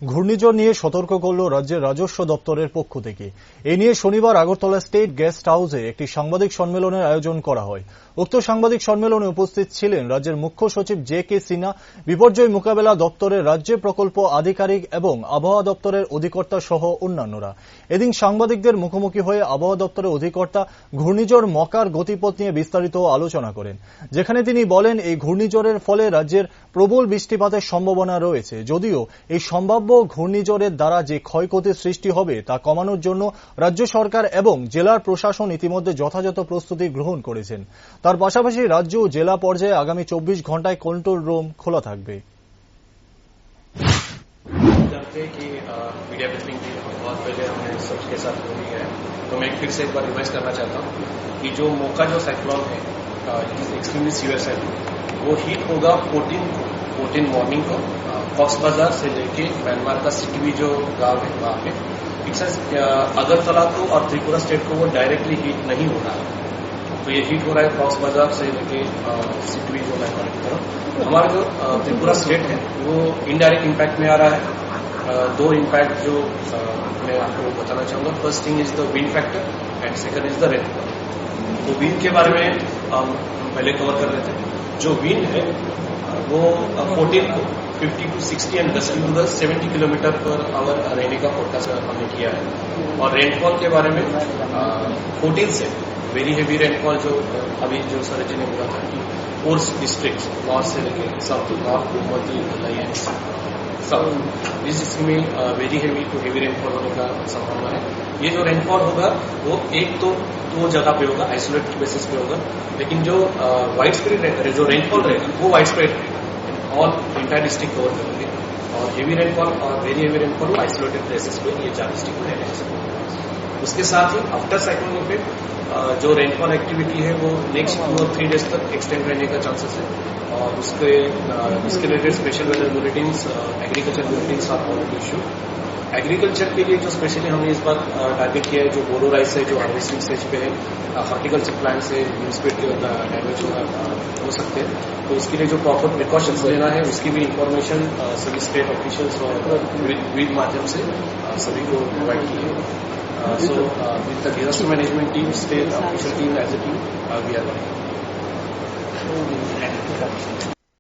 ঘূর্ণিঝড় নিয়ে সতর্ক করল রাজ্যের রাজস্ব দপ্তরের পক্ষ থেকে। এ নিয়ে শনিবার আগরতলা স্টেট গেস্ট হাউসে একটি সাংবাদিক সম্মেলনের আয়োজন করা হয়। উক্ত সাংবাদিক সম্মেলনে উপস্থিত ছিলেন রাজ্যের মুখ্য সচিব জে.কে. সিনহা, বিপর্যয় মোকাবেলা দপ্তরের রাজ্য প্রকল্প আধিকারিক এবং আবহাওয়া দপ্তরের অধিকর্তা সহ অন্যান্যরা। এদিন সাংবাদিকদের মুখোমুখি হয়ে আবহাওয়া দপ্তরের অধিকর্তা ঘূর্ণিঝড় মকার গতিপথ নিয়ে বিস্তারিত আলোচনা করেন, যেখানে তিনি বলেন এই ঘূর্ণিঝড়ের ফলে রাজ্যের প্রবল বৃষ্টিপাতের সম্ভাবনা রয়েছে। যদিও এই সম্ভাব্য ঘূর্ণিঝড়ের দ্বারা যে ক্ষয়ক্ষতির সৃষ্টি হবে তা কমানোর জন্য রাজ্য সরকার এবং জেলার প্রশাসন ইতিমধ্যে যথাযথ প্রস্তুতি গ্রহণ করেছেন। তার পাশাপাশি রাজ্য ও জেলা পর্যায়ে আগামী 24 ঘন্টায় কন্ট্রোল রুম খোলা থাকবে। मीडिया ब्रीफिंग की बहुत पहले हमने सबके साथ हुई है, तो मैं फिर से एक बार रिवाइज करना चाहता हूँ कि जो मोका जो साइक्लोन है, एक्सट्रीमली सीवियर साइक्लोन, वो हिट होगा 14 मॉर्निंग को कॉक्स बाजार से लेके म्यांमार का सिटवी जो गांव है वहां पे अगरतला को और त्रिपुरा स्टेट को वो डायरेक्टली हिट नहीं हो रहा है। तो ये हिट हो रहा है कॉक्स बाजार से लेके सिटवी जो म्यांमार की तरफ। हमारा जो त्रिपुरा स्टेट है वो इनडायरेक्ट इम्पैक्ट में आ रहा है। दो इम्पैक्ट जो मैं आपको बताना चाहूंगा, first thing is the wind factor and second is the rainfall. तो विंड के बारे में हम पहले कवर कर रहे थे। जो विंड है वो 14 को 50 to 60 and gusting to 70 kilometre per hour रहने का फोरकास्ट हमने किया है। और रेनफॉल के बारे में 14 से वेरी हेवी रेनफॉल जो अभी जो सरज ने बोला था कि 4 डिस्ट्रिक्ट नॉर्थ से लेकर साउथ, नॉर्थ मध्य एंड साउथ, इस में very heavy to heavy rainfall होने का संभावना है। ये जो रेनफॉल होगा वो एक तो दो जगह पे होगा, आइसोलेटेड बेसिस पे होगा, लेकिन जो वाइड स्प्रेड जो रेनफॉल रहेगा वो वाइड स्प्रेड रहेगा, ऑल इंटायर डिस्ट्रिक्ट कवर करेंगे। और हेवी रेनफॉल और very heavy rainfall isolated places पे ये 4 डिस्ट्रिक्ट में रहने से। उसके साथ ही आफ्टर साइक्लोन इफेक्ट जो रेनफॉल एक्टिविटी है वो नेक्स्ट 2 और 3 डेज तक एक्सटेंड रहने का चांसेस है। और उसके related special weather bulletins, agriculture bulletins are already issue. Agriculture के लिए जो स्पेशली हमने इस बार टारगेट किया है, जो बोरो राइस है जो हार्वेस्टिंग स्टेज पे है, हॉर्टिकल्चर प्लांट से न्यूज़पेपर के डैमेज हो सकते हैं, तो उसके लिए जो प्रॉपर प्रिकॉशंस लेना है उसकी भी इंफॉर्मेशन सभी स्टेट ऑफिशियल्स और विद माध्यम से सभी को प्रोवाइड की है। So with the disaster management team, state official team as a team, we are working.